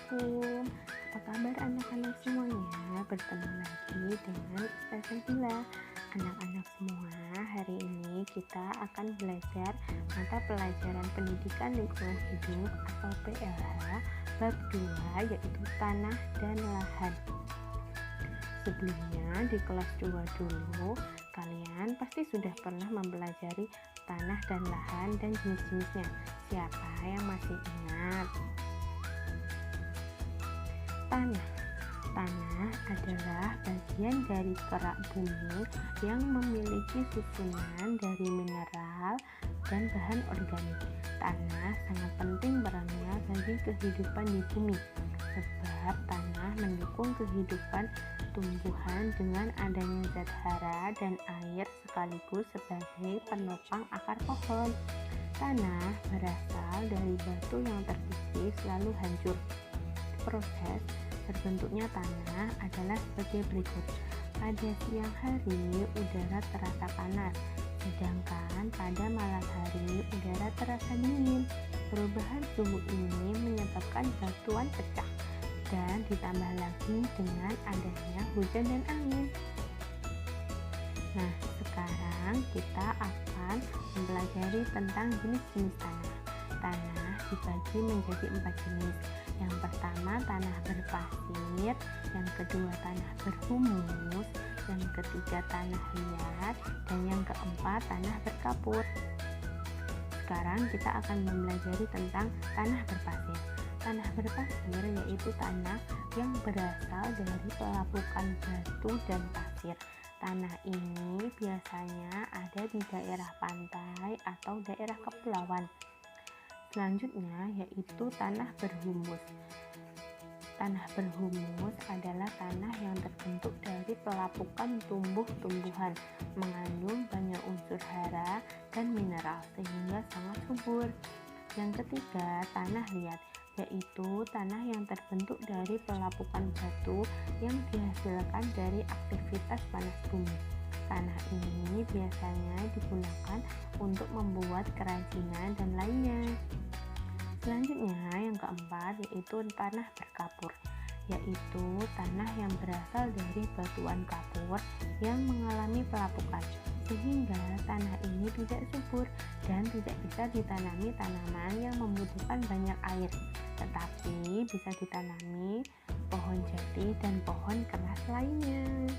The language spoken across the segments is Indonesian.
Assalamualaikum. Apa kabar anak-anak semuanya? Bertemu lagi dengan Ustazah Bila. Anak-anak semua, hari ini kita akan belajar mata pelajaran pendidikan lingkungan hidup atau PLH bab 2, yaitu tanah dan lahan. Sebelumnya di kelas 2 dulu, kalian pasti sudah pernah mempelajari tanah dan lahan dan jenis-jenisnya. Siapa yang masih ingat? Tanah adalah bagian dari kerak bumi yang memiliki susunan dari mineral dan bahan organik. Tanah sangat penting perannya bagi kehidupan di bumi, sebab tanah mendukung kehidupan tumbuhan dengan adanya zat hara dan air sekaligus sebagai penopang akar pohon. Tanah berasal dari batu yang terkikis lalu hancur. Proses terbentuknya tanah adalah sebagai berikut. Pada siang hari, udara terasa panas, sedangkan pada malam hari, udara terasa dingin. Perubahan suhu ini menyebabkan batuan pecah, dan ditambah lagi dengan adanya hujan dan angin. Nah, sekarang kita akan mempelajari tentang jenis-jenis tanah. Tanah dibagi menjadi 4 jenis. Yang pertama tanah berpasir, yang kedua tanah berhumus, yang ketiga tanah liat, dan yang keempat tanah berkapur. Sekarang kita akan mempelajari tentang tanah berpasir. Tanah berpasir yaitu tanah yang berasal dari pelapukan batu dan pasir. Tanah ini biasanya ada di daerah pantai atau daerah kepulauan. Selanjutnya yaitu tanah berhumus. Tanah berhumus adalah tanah yang terbentuk dari pelapukan tumbuh-tumbuhan, mengandung banyak unsur hara dan mineral sehingga sangat subur. Yang ketiga, tanah liat, yaitu tanah yang terbentuk dari pelapukan batu yang dihasilkan dari aktivitas panas bumi. Tanah ini biasanya digunakan untuk membuat kerajinan dan lainnya. Selanjutnya yang keempat yaitu tanah berkapur, yaitu tanah yang berasal dari batuan kapur yang mengalami pelapukan, sehingga tanah ini tidak subur dan tidak bisa ditanami tanaman yang membutuhkan banyak air, tetapi bisa ditanami pohon jati dan pohon keras lainnya.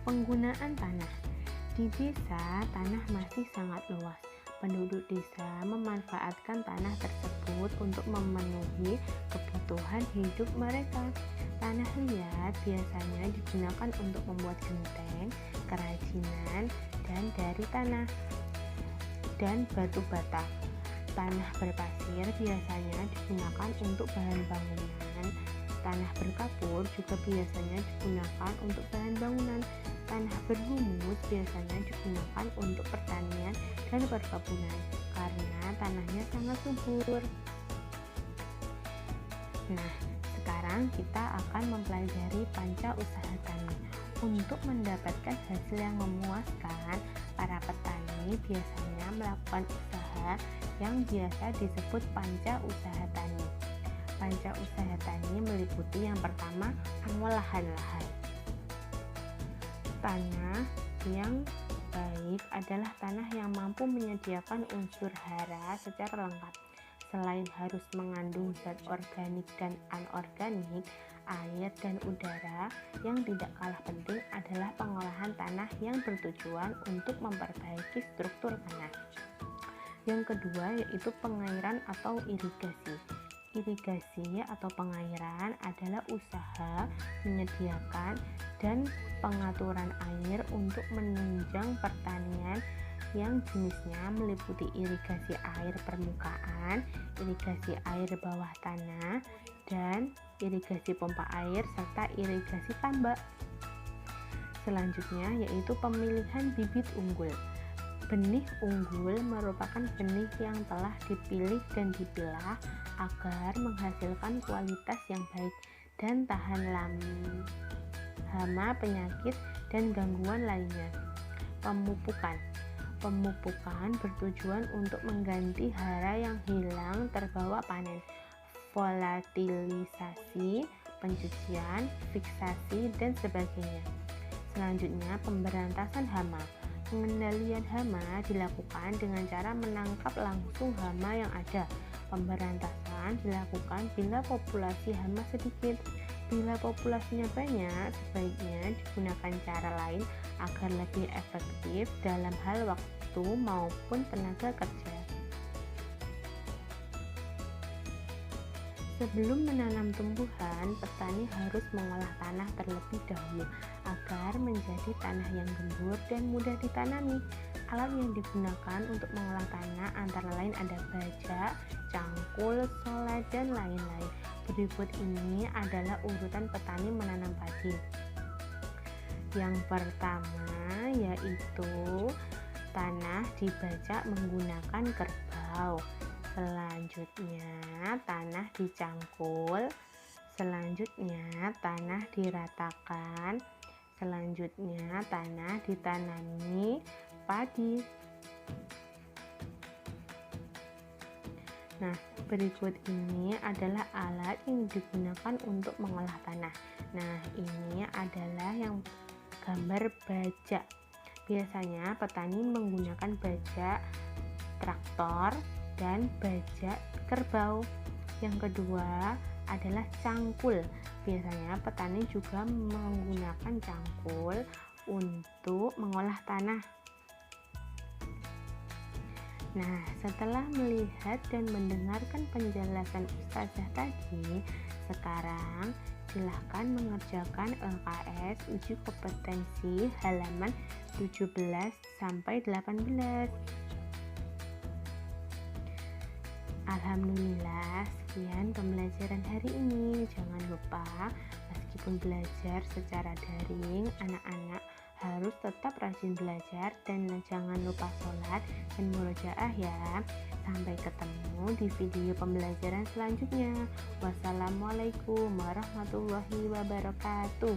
Penggunaan tanah. Di desa, tanah masih sangat luas. Penduduk desa memanfaatkan tanah tersebut untuk memenuhi kebutuhan hidup mereka. Tanah liat biasanya digunakan untuk membuat genteng, kerajinan, dan dari tanah dan batu bata. Tanah berpasir biasanya digunakan untuk bahan bangunan. Tanah berkapur juga biasanya digunakan untuk bahan bangunan. Tanah berhumus biasanya digunakan untuk pertanian dan perkebunan karena tanahnya sangat subur. Nah, sekarang kita akan mempelajari panca usaha tani. Untuk mendapatkan hasil yang memuaskan, para petani biasanya melakukan usaha yang biasa disebut panca usaha tani. Panca usaha tani meliputi yang pertama, pengolahan lahan. Tanah yang baik adalah tanah yang mampu menyediakan unsur hara secara lengkap. Selain harus mengandung zat organik dan anorganik, air dan udara, yang tidak kalah penting adalah pengolahan tanah yang bertujuan untuk memperbaiki struktur tanah. Yang kedua yaitu pengairan atau irigasi. Irigasi atau pengairan adalah usaha menyediakan dan pengaturan air untuk menunjang pertanian yang jenisnya meliputi irigasi air permukaan, irigasi air bawah tanah, dan irigasi pompa air serta irigasi tambak. Selanjutnya yaitu pemilihan bibit unggul. Benih unggul merupakan benih yang telah dipilih dan dipilah agar menghasilkan kualitas yang baik dan tahan hama, penyakit, dan gangguan lainnya. Pemupukan. Pemupukan bertujuan untuk mengganti hara yang hilang terbawa panen. Volatilisasi, pencucian, fiksasi, dan sebagainya. Selanjutnya, pemberantasan hama. Pengendalian hama dilakukan dengan cara menangkap langsung hama yang ada. Pemberantasan dilakukan bila populasi hama sedikit. Bila populasinya banyak, sebaiknya digunakan cara lain agar lebih efektif dalam hal waktu maupun tenaga kerja. Sebelum menanam tumbuhan, petani harus mengolah tanah terlebih dahulu agar menjadi tanah yang gembur dan mudah ditanami. Alat yang digunakan untuk mengolah tanah antara lain ada baja, cangkul, solet, dan lain-lain. Berikut ini adalah urutan petani menanam padi. Yang pertama yaitu tanah dibajak menggunakan kerbau. Selanjutnya tanah dicangkul. Selanjutnya tanah diratakan. Selanjutnya tanah ditanami padi. Nah, berikut ini adalah alat yang digunakan untuk mengolah tanah. Nah, ini adalah yang gambar bajak. Biasanya petani menggunakan bajak traktor dan bajak kerbau. Yang kedua adalah cangkul. Biasanya petani juga menggunakan cangkul untuk mengolah tanah. Nah, setelah melihat dan mendengarkan penjelasan Ustazah tadi, sekarang silahkan mengerjakan LKS uji kompetensi halaman 17 sampai 18. Alhamdulillah, sekian pembelajaran hari ini. Jangan lupa, meskipun belajar secara daring, anak-anak harus tetap rajin belajar dan jangan lupa sholat dan murojaah ya. Sampai ketemu di video pembelajaran selanjutnya. Wassalamualaikum warahmatullahi wabarakatuh.